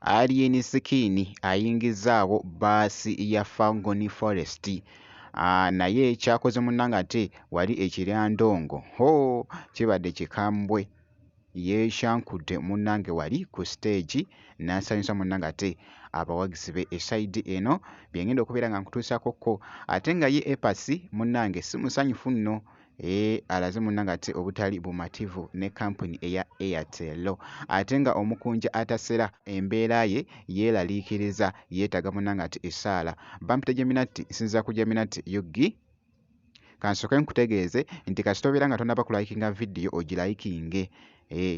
Alien Skin ayingizaawo bbaasi ya Fangoni Forest. Naye kyakoze munnange ate wali ekiryandongo kibadde kikambwe, yeeshankudde munnange wali ku stage n'asanyusa munnange ate abawagizi be esayidi eno byengenda okubeera nga nkutuusakokko, ate nga ye Epasi munnange si musanyufu nno. Alaze munnange ate obutali bumativu ne kampuni eya Airtel, ate nga omukunja atasera embeera ye yeeraliikiriza, yeetaga munnange ate essaala. Bampita Geminati, nsinza ku Geminati Yugi. Kansooke nkutegeeze nti kasita obeera nga tonnaba kulayikinga vidiyo ogirayikinge,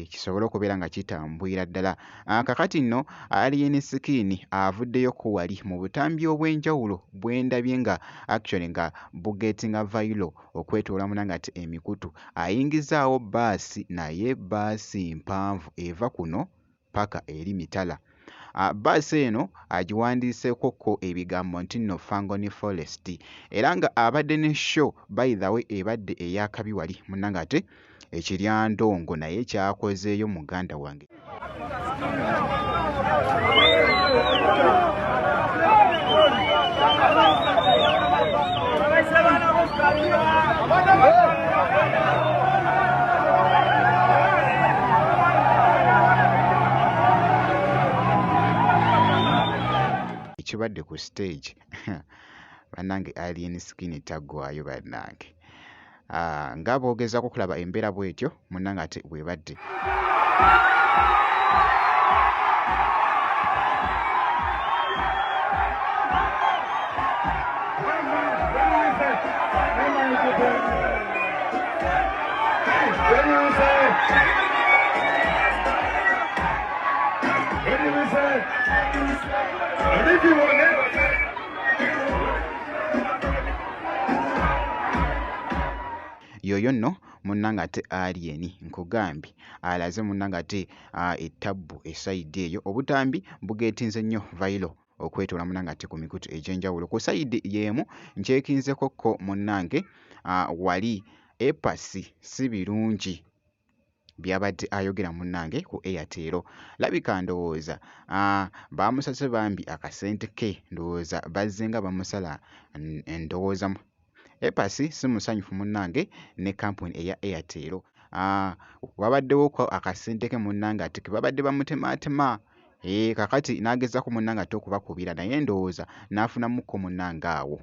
kisobole okubeera nga kitambwira ddala. Kakati nno Alien Skin avuddeyo ko wali mu butambi obw'enjawulo bw'endabye nga actually nga bugetinga viral okwetoola munnange ate emikutu. Ayingizaawo bbaasi, naye bbaasi mpanvu eva kuno paka eri mitala. Bbaasi eno agiwandiiseekokko ebigambo nti nno Fangoni Forest, era nga abadde ne show by the way ebadde eyakabi wali munnange ate ekiryandongo naye kyakozeeyo muganda wange. Ekibadde ku stage bannange Alien Skin taggwayo bannange. Nga boogezaako okulaba embeera bw'etyo munnange ate bw'ebadde. Yoyo nno munnange ate Alien nkugambye alaze munnange ate ettabbu esayidi eyo obutambi bugeetinze nnyo viral okwetoola munnange ate ku mikutu egy'enjawulo. Ku sayidi y'emu nkyekinzekokko munnange wali Epasi si birungi byabadde ayogera munnange ku Airtel. Labika ndowooza baamusase bambi akasente ke, ndowooza bazze nga bamusala endowooza. Epasi si musanyufu munnange ne kampuni eya Airtel. Wabaddewo ko akasente ke munnange ate ke babadde bamutemaatema. Kakati n'agezaako munnange ate okubakubira naye ndowooza n'afunamukko munnange awo.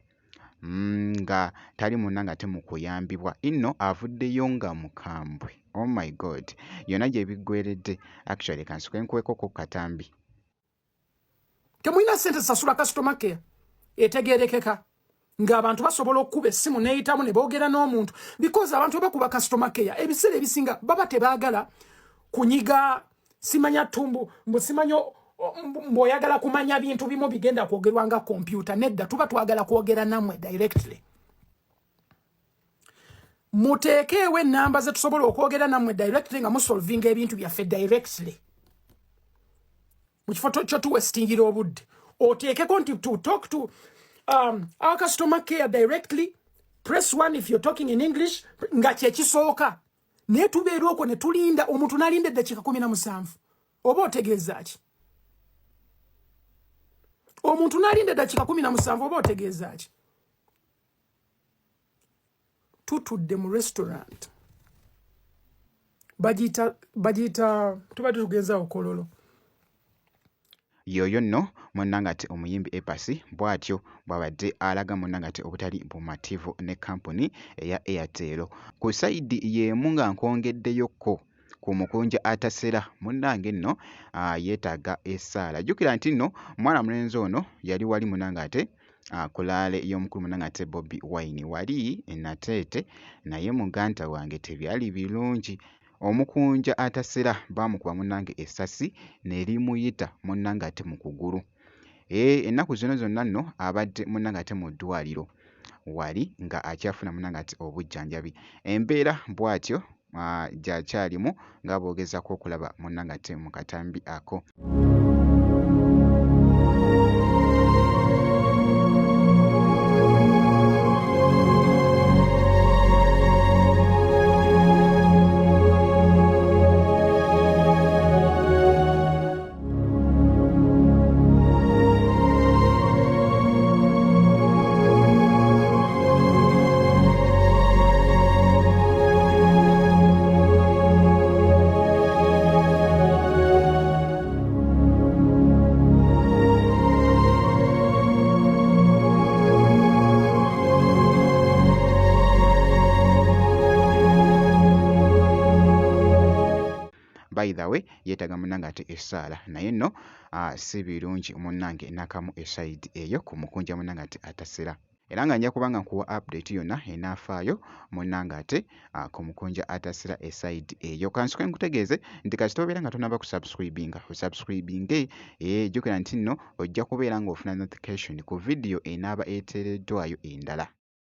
Nga tali munnange ate mu kuyambibwa, inno avuddeyo nga mukambwe. Oh my God, yonna gye biggweredde. Actually kansooke nkuweekoko katambi. Temulina ssente sasula customer care etegeerekeka ng'abantu basobola okukuba essimu n'eyitamu ne boogera n'omuntu, because abantu abakuba customer care ebiseera ebisinga baba tebaagala kunyiga simanya ttumbu simanya mb'oyagala kumanya bintu bimu bigenda kwogerwa nga kompyuta. Nedda, tuba twagala kwogera nammwe directly. Muteekeewo ennamba ze tusobola okwogera nammwe directly nga musolvinga ebintu byaffe directly. Mu kifo kyo tuwestingira obudde. Oteekeko nti to talk to our customer care directly, press 1 if you're talking in English, nga kyekisooka. Naye tubeera okwo ne tulinda omuntu n'alinda eddakiika 17. Oba otegeeza ki? Omuntu n'alinda eddakiika 17 oba otegeeza ki? Tutudde mu restaurant. Bagiyita tubadde tugenza okololo. Yoyo nno munnange ate omuyimbi Epasi bw'atyo bw'abadde alaga munnange ate obutali bumativu ne kampuni eya Airtel. Ku sayidi y'emu nga nkwongeddeyokko ku mukunja atasera munnange nno yeetaaga essaala. Jjukira nti nno mwana mulenzi ono yali wali munnange ate kulaale y'omukulu munnange ate Bobi Wine wali enateete, naye muganda wange tebyali birungi. Omukunja atasera baamukuba munnange essasi ne limuyita munnange ate mu kugulu. Ennaku zino zonna nno abadde munnange ate mu ddwaliro wali nga akyafuna munnange ate obujjanjabi. Embeera bw'atyo gy'akyalimu nga boogezaako okulaba munnange ate mu katambi ako. by the way yeetaga munnange ate essaala naye nno si birungi munnange nakamu eside eyo ku mukunja munnange ate atasera era nga nja kubanga nkuwa update yonna enaafaayo munnange ate ku mukunja atasera eside eyo kansuke nkutegeeze nti kasita obeera nga tonaba kusubscribinga osubscribinge jjukira nti nno ojja kubeera ng'ofuna notification ku vidiyo enaaba eteereddwayo endala